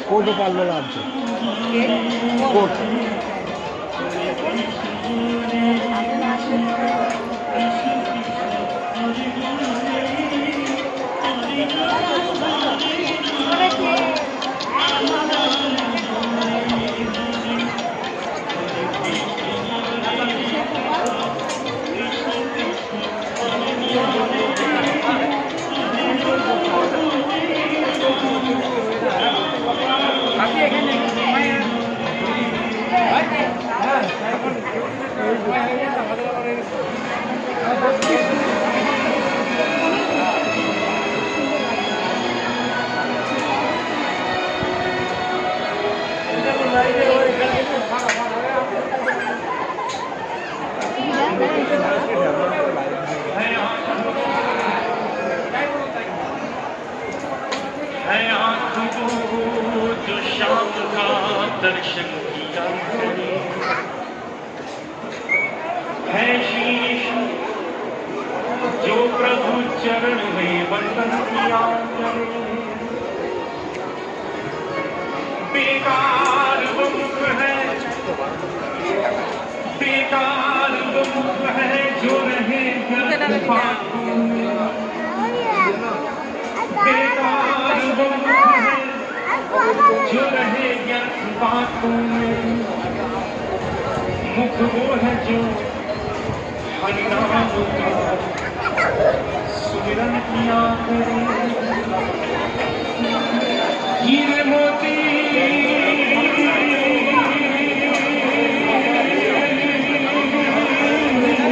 কোটো পারলো লাগছে কোট जो शाम का दर्शन किया करे है शीश जो प्रभु चरण में वंदन किया करे बेकार वो मुख है बेकार वो मुख है जो रहे फातू बेकार वो मुख है जो रहे बातों में मुख वो है जो हरिनाम का सुमिरन किया करे